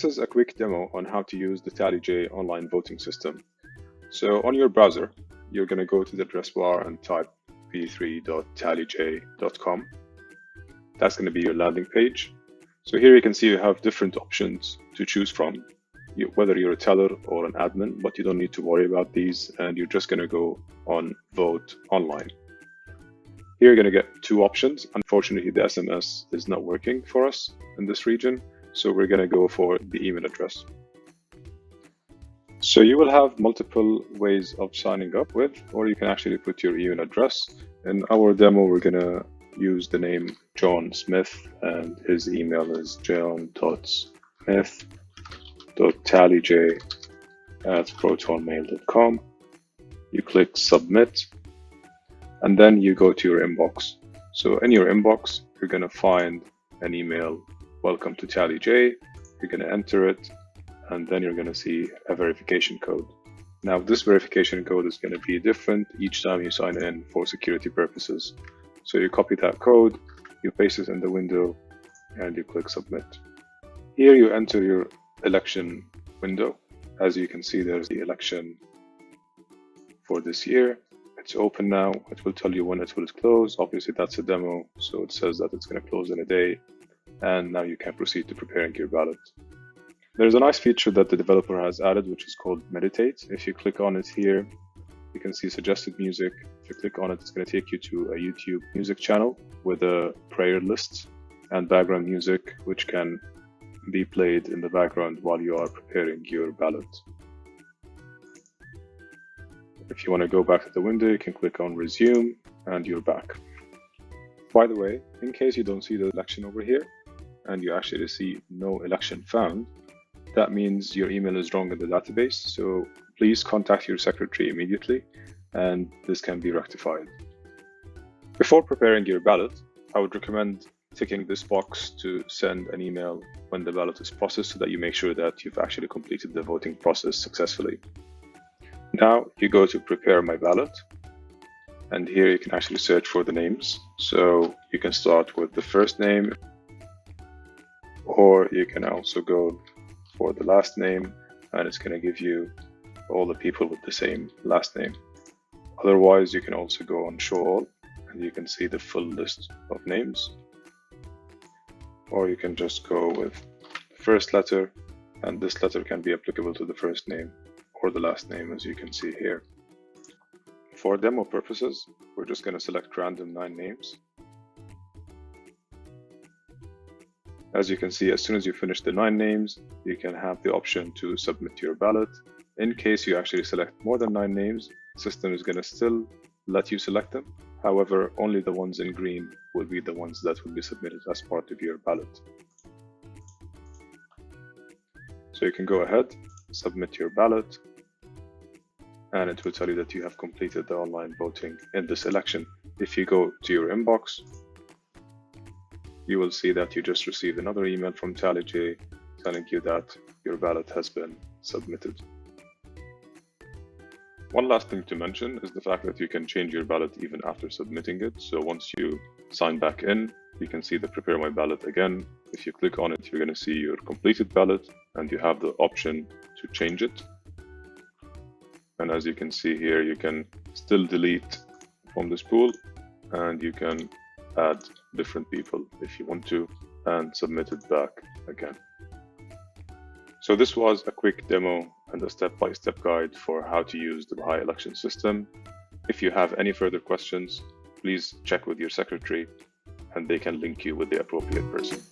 This is a quick demo on how to use the TallyJ online voting system. So on your browser, you're going to go to the address bar and type p3.tallyj.com. That's going to be your landing page. So here you can see you have different options to choose from, whether you're a teller or an admin, but you don't need to worry about these, and you're just going to go on vote online. Here you're going to get two options. Unfortunately, the SMS is not working for us in this region, so we're going to go for the email address. So you will have multiple ways of signing up with, or you can actually put your email address. In our demo, we're going to use the name John Smith, and his email is john.smith.tallyj@protonmail.com. You click submit, and then you go to your inbox. So in your inbox, you're going to find an email, welcome to TallyJ. You're going to enter it, and then you're going to see a verification code. Now, this verification code is going to be different each time you sign in for security purposes. So you copy that code, you paste it in the window, and you click submit. Here you enter your election window. As you can see, there's the election for this year. It's open now. It will tell you when it will close. Obviously, that's a demo, so it says that it's going to close in a day. And now you can proceed to preparing your ballot. There's a nice feature that the developer has added, which is called Meditate. If you click on it here, you can see suggested music. If you click on it, it's going to take you to a YouTube music channel with a prayer list and background music, which can be played in the background while you are preparing your ballot. If you want to go back to the window, you can click on resume and you're back. By the way, in case you don't see the election over here and you actually see no election found, that means your email is wrong in the database. So please contact your secretary immediately, and this can be rectified. Before preparing your ballot, I would recommend ticking this box to send an email when the ballot is processed, so that you make sure that you've actually completed the voting process successfully. Now you go to prepare my ballot, and here you can actually search for the names. So you can start with the first name, or you can also go for the last name, and it's going to give you all the people with the same last name. Otherwise, you can also go on show all, and you can see the full list of names. Or you can just go with the first letter, and this letter can be applicable to the first name or the last name, as you can see here. For demo purposes, we're just going to select random 9 names. As you can see, as soon as you finish the 9 names, you can have the option to submit your ballot. In case you actually select more than 9 names, the system is going to still let you select them. However, only the ones in green will be the ones that will be submitted as part of your ballot. So you can go ahead, submit your ballot, and it will tell you that you have completed the online voting in this election. If you go to your inbox, you will see that you just received another email from TallyJ telling you that your ballot has been submitted. One last thing to mention is the fact that you can change your ballot even after submitting it. So once you sign back in, you can see the prepare my ballot again. If you click on it, you're going to see your completed ballot, and you have the option to change it. And as you can see here, you can still delete from this pool, and you can add different people if you want to, and submit it back again. So this was a quick demo and a step-by-step guide for how to use the Baha'i election system. If you have any further questions, please check with your secretary, and they can link you with the appropriate person.